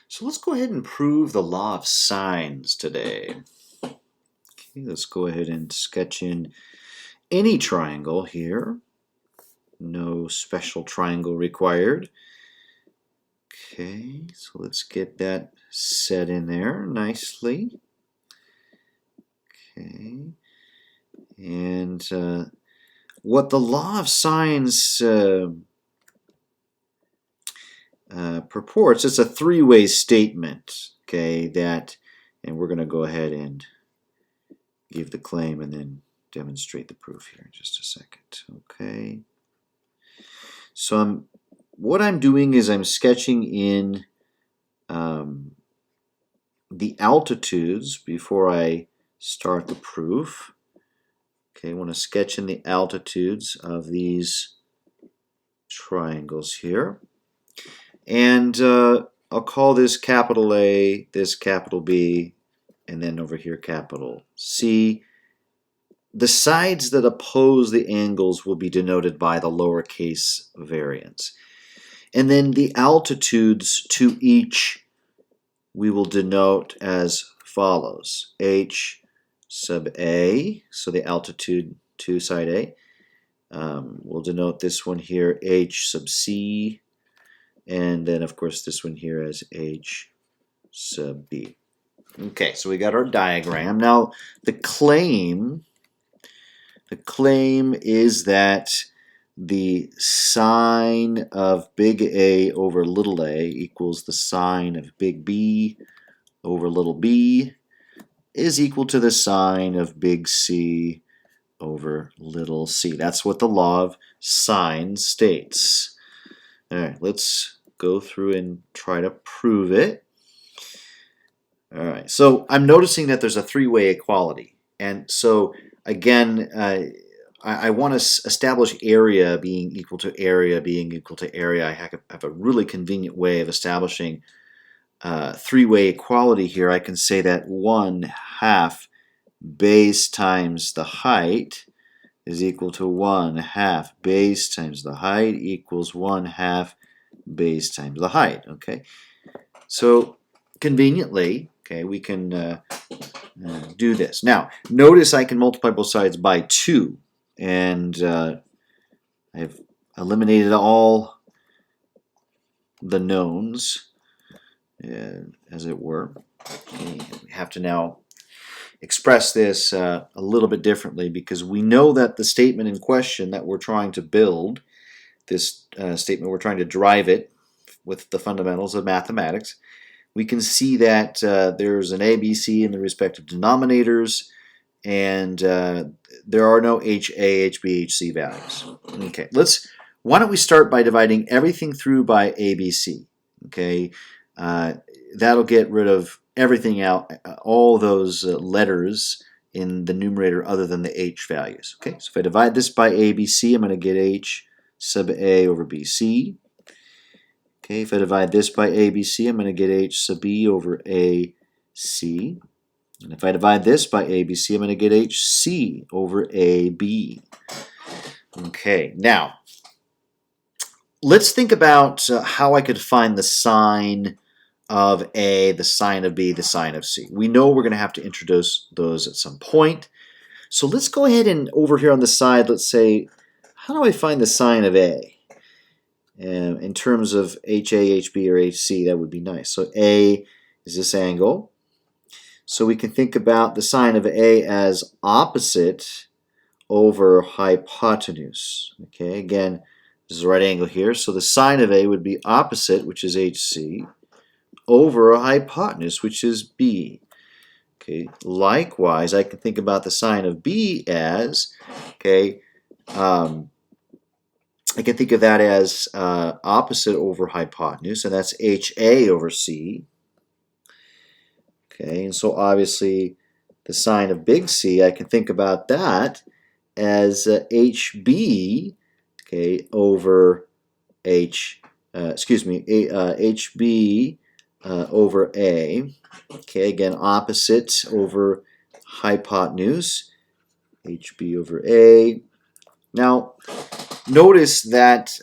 So let's go ahead and prove the law of sines today. Okay, let's go ahead and sketch in any triangle here. No special triangle required. Okay, so let's get that set in there nicely. Okay, and what the law of sines purports, it's a three-way statement, okay, and we're going to go ahead and give the claim and then demonstrate the proof here in just a second. Okay, so what I'm doing is I'm sketching in the altitudes before I start the proof. Okay, I want to sketch in the altitudes of these triangles here. And I'll call this capital A, this capital B, and then over here capital C. The sides that oppose the angles will be denoted by the lowercase variants. And then the altitudes to each we will denote as follows. H sub A, so the altitude to side A. We'll denote this one here H sub C, and then of course this one here as H sub B. Okay, so we got our diagram. Now the claim is that the sine of big A over little a equals the sine of big B over little b is equal to the sine of big C over little c. That's what the law of sine states. All right, let's go through and try to prove it. All right, so I'm noticing that there's a three-way equality. And so, again, I want to establish area being equal to area being equal to area. I have a really convenient way of establishing three-way equality here. I can say that 1/2 base times the height is equal to 1/2 base times the height equals 1/2 base times the height. Okay, so conveniently, okay, we can do this. Now, notice I can multiply both sides by 2, and I've eliminated all the knowns, as it were. Okay, we have to now express this a little bit differently because we know that the statement in question that we're trying to build, this statement, we're trying to drive it with the fundamentals of mathematics. We can see that there's an ABC in the respective denominators, and there are no HA, HB, HC values. Okay, why don't we start by dividing everything through by ABC? Okay, that'll get rid of everything out, all those letters in the numerator other than the H values. Okay, so if I divide this by ABC, I'm going to get H sub A over BC. Okay, if I divide this by ABC, I'm going to get H sub B over AC. And if I divide this by ABC, I'm going to get HC over AB. Okay, now, let's think about how I could find the sine of A, the sine of B, the sine of C. We know we're going to have to introduce those at some point. So let's go ahead and over here on the side, let's say, how do I find the sine of A? In terms of HA, HB, or HC, that would be nice. So A is this angle. So we can think about the sine of A as opposite over hypotenuse. Okay, again, this is a right angle here. So the sine of A would be opposite, which is HC, over a hypotenuse, which is B. Okay, likewise, I can think about the sine of B as, okay, I can think of that as opposite over hypotenuse, and that's HA over C. Okay, and so obviously the sine of big C, I can think about that as HB, okay, over HB over A. Okay, again, opposite over hypotenuse, HB over A. Now, notice that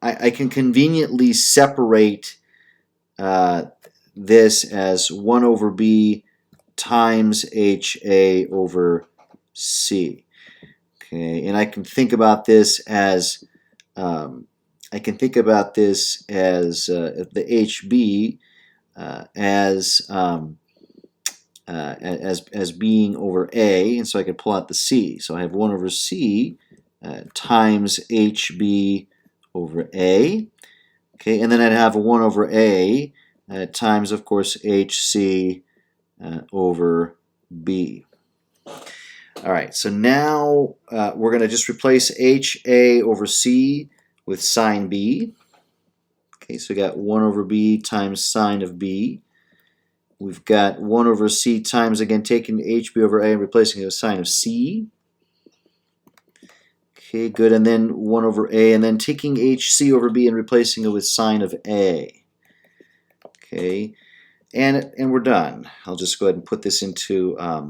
I can conveniently separate this as 1 over b times HA over C. Okay, and I can think about this as the HB as being over A, and so I could pull out the C. So I have 1 over C times HB over A. Okay, and then I'd have a 1 over A times, of course, HC over B. All right, so now we're going to just replace HA over C with sine B. Okay, so we got 1 over B times sine of B. We've got 1 over C times, again, taking HB over A and replacing it with sine of C. Okay, good, and then 1 over A, and then taking HC over B and replacing it with sine of A. Okay, and we're done. I'll just go ahead and put this into a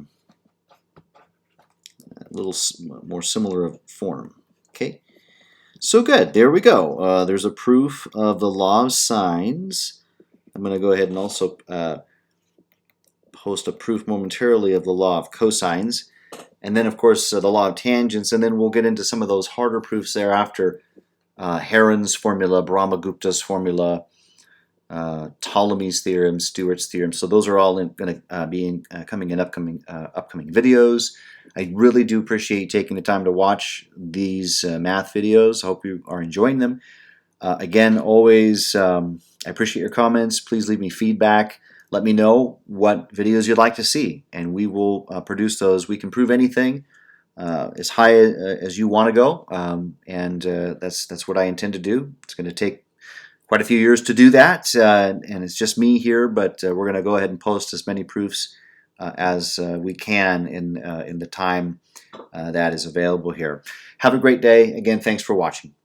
little more similar form. Okay, so good, there we go. There's a proof of the law of sines. I'm going to go ahead and also post a proof momentarily of the law of cosines, and then of course the law of tangents, and then we'll get into some of those harder proofs thereafter. Heron's formula, Brahmagupta's formula, Ptolemy's theorem, Stewart's theorem. So those are all going to be coming in upcoming videos. I really do appreciate you taking the time to watch these math videos. I hope you are enjoying them. Again, always I appreciate your comments. Please leave me feedback. Let me know what videos you'd like to see, and we will produce those. We can prove anything as high as you want to go, and that's what I intend to do. It's going to take quite a few years to do that, and it's just me here, but we're going to go ahead and post as many proofs as we can in the time that is available here. Have a great day. Again, thanks for watching.